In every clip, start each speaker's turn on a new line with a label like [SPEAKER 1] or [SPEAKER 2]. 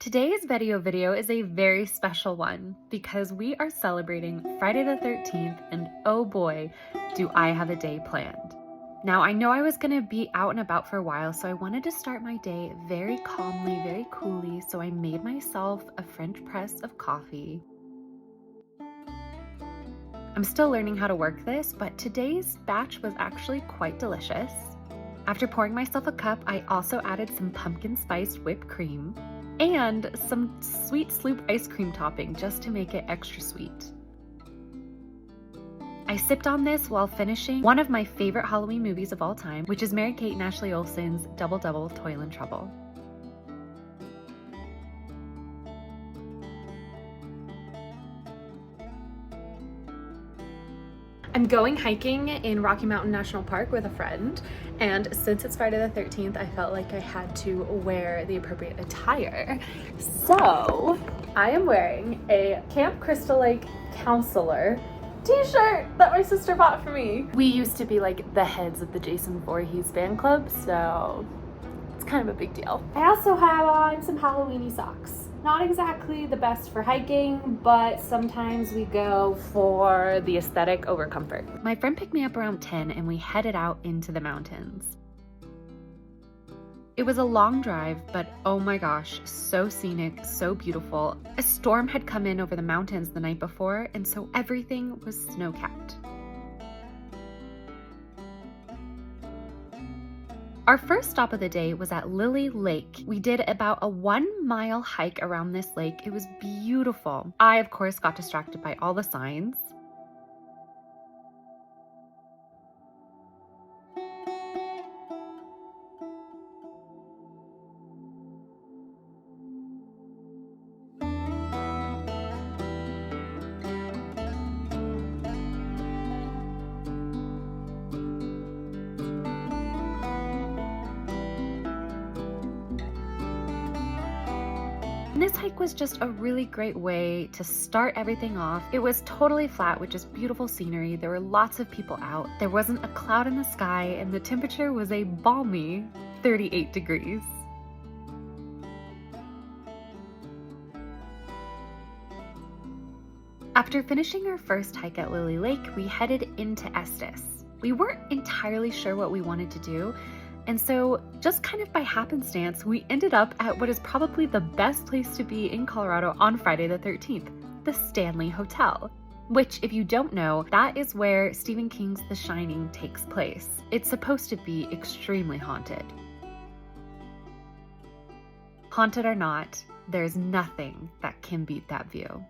[SPEAKER 1] Today's VEDIO video is a very special one because we are celebrating Friday the 13th, and oh boy, do I have a day planned. Now, I know I was gonna be out and about for a while, so I wanted to start my day very calmly, very coolly, so I made myself a French press of coffee. I'm still learning how to work this, but today's batch was actually quite delicious. After pouring myself a cup, I also added some pumpkin spiced whipped cream and some sweet sloop ice cream topping just to make it extra sweet. I sipped on this while finishing one of my favorite Halloween movies of all time, which is Mary-Kate and Ashley Olsen's Double Double Toil and Trouble. I'm going hiking in Rocky Mountain National Park with a friend, and since it's Friday the 13th, I felt like I had to wear the appropriate attire. So I am wearing a Camp Crystal Lake counselor t-shirt that my sister bought for me. We used to be like the heads of the Jason Voorhees fan club, so it's kind of a big deal.
[SPEAKER 2] I also have on some Halloween-y socks. Not exactly the best for hiking, but sometimes we go for the aesthetic over comfort.
[SPEAKER 1] My friend picked me up around 10 and we headed out into the mountains. It was a long drive, but oh my gosh, so scenic, so beautiful. A storm had come in over the mountains the night before, and so everything was snow-capped. Our first stop of the day was at Lily Lake. We did about a 1 mile hike around this lake. It was beautiful. I, of course, got distracted by all the signs. This hike was just a really great way to start everything off. It was totally flat with just beautiful scenery. There were lots of people out. There wasn't a cloud in the sky, and the temperature was a balmy 38 degrees. After finishing our first hike at Lily Lake, we headed into Estes. We weren't entirely sure what we wanted to do, and so just kind of by happenstance, we ended up at what is probably the best place to be in Colorado on Friday the 13th, the Stanley Hotel. Which, if you don't know, that is where Stephen King's The Shining takes place. It's supposed to be extremely haunted. Haunted or not, there's nothing that can beat that view.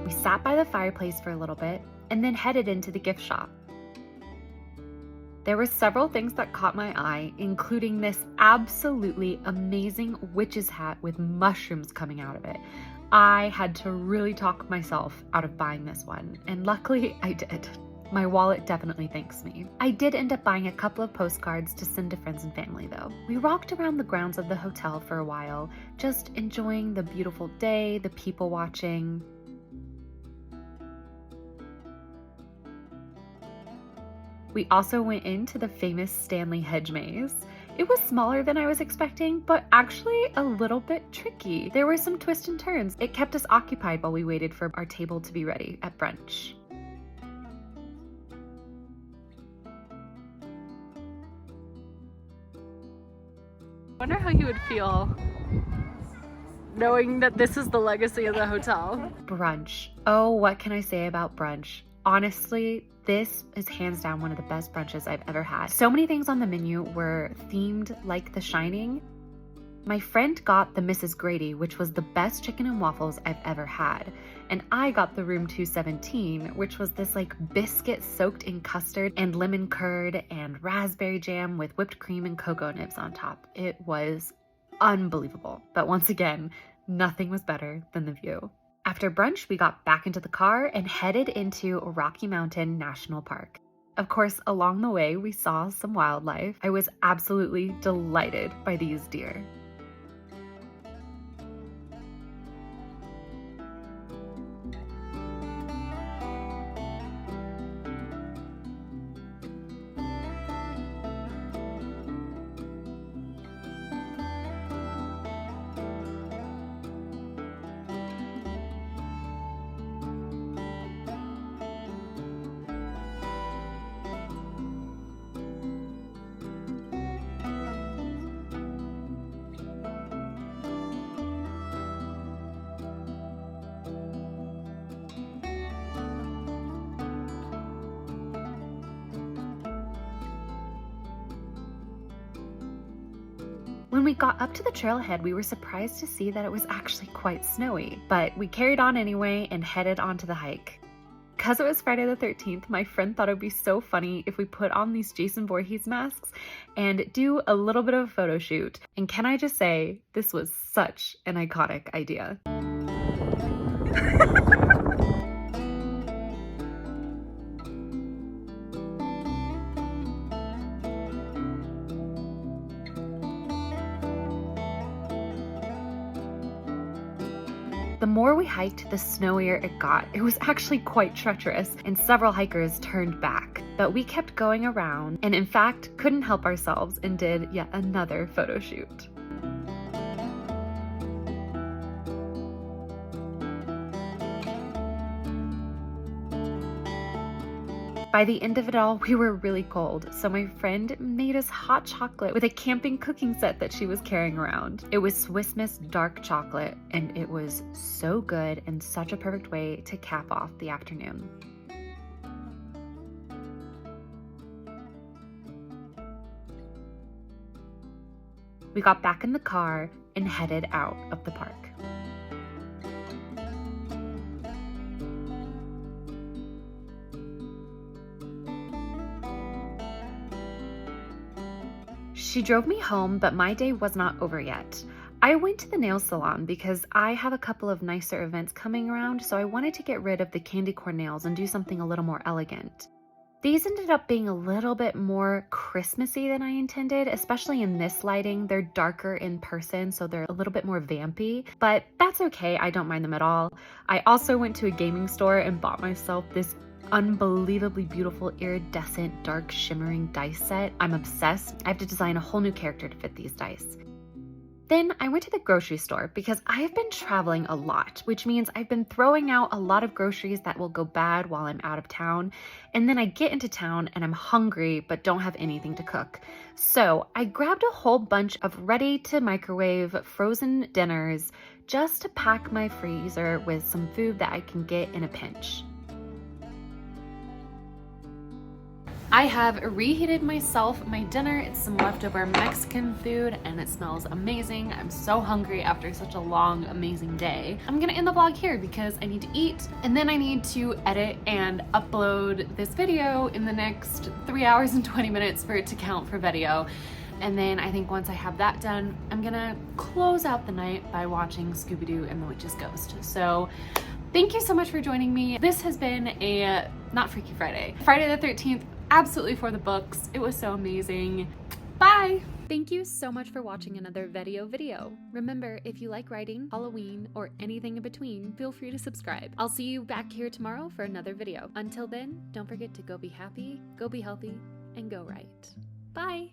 [SPEAKER 1] We sat by the fireplace for a little bit and then headed into the gift shop. There were several things that caught my eye, including this absolutely amazing witch's hat with mushrooms coming out of it. I had to really talk myself out of buying this one, and luckily I did. My wallet definitely thanks me. I did end up buying a couple of postcards to send to friends and family though. We walked around the grounds of the hotel for a while, just enjoying the beautiful day, the people watching. We also went into the famous Stanley hedge maze. It was smaller than I was expecting, but actually a little bit tricky. There were some twists and turns. It kept us occupied while we waited for our table to be ready at brunch.
[SPEAKER 2] I wonder how you would feel knowing that this is the legacy of the hotel.
[SPEAKER 1] Brunch. Oh, what can I say about brunch? Honestly, this is hands down one of the best brunches I've ever had. So many things on the menu were themed like The Shining. My friend got the Mrs. Grady, which was the best chicken and waffles I've ever had. And I got the Room 217, which was this like biscuit soaked in custard and lemon curd and raspberry jam with whipped cream and cocoa nibs on top. It was unbelievable. But once again, nothing was better than the view. After brunch, we got back into the car and headed into Rocky Mountain National Park. Of course, along the way, we saw some wildlife. I was absolutely delighted by these deer. When we got up to the trailhead, we were surprised to see that it was actually quite snowy, but we carried on anyway and headed onto the hike. Because it was Friday the 13th, my friend thought it would be so funny if we put on these Jason Voorhees masks and do a little bit of a photo shoot. And can I just say, this was such an iconic idea. The more we hiked, the snowier it got. It was actually quite treacherous, and several hikers turned back. But we kept going around, and in fact, couldn't help ourselves and did yet another photo shoot. By the end of it all, we were really cold, so my friend made us hot chocolate with a camping cooking set that she was carrying around. It was Swiss Miss dark chocolate, and it was so good and such a perfect way to cap off the afternoon. We got back in the car and headed out of the park. She drove me home, but my day was not over yet. I went to the nail salon because I have a couple of nicer events coming around, so I wanted to get rid of the candy corn nails and do something a little more elegant. These ended up being a little bit more Christmassy than I intended, especially in this lighting. They're darker in person, so they're a little bit more vampy, but that's okay. I don't mind them at all. I also went to a gaming store and bought myself this unbelievably beautiful iridescent dark shimmering dice set. I'm obsessed. I have to design a whole new character to fit these dice. Then I went to the grocery store because I have been traveling a lot, which means I've been throwing out a lot of groceries that will go bad while I'm out of town. And then I get into town and I'm hungry but don't have anything to cook. So I grabbed a whole bunch of ready to microwave frozen dinners just to pack my freezer with some food that I can get in a pinch. I have reheated myself my dinner. It's some leftover Mexican food and it smells amazing. I'm so hungry after such a long, amazing day. I'm gonna end the vlog here because I need to eat and then I need to edit and upload this video in the next 3 hours and 20 minutes for it to count for VEDIO. And then I think once I have that done, I'm gonna close out the night by watching Scooby-Doo and the Witch's Ghost. So thank you so much for joining me. This has been a not Freaky Friday. Friday the 13th, absolutely for the books. It was so amazing. Bye! Thank you so much for watching another VEDIO video. Remember, if you like writing, Halloween, or anything in between, feel free to subscribe. I'll see you back here tomorrow for another video. Until then, don't forget to go be happy, go be healthy, and go write. Bye!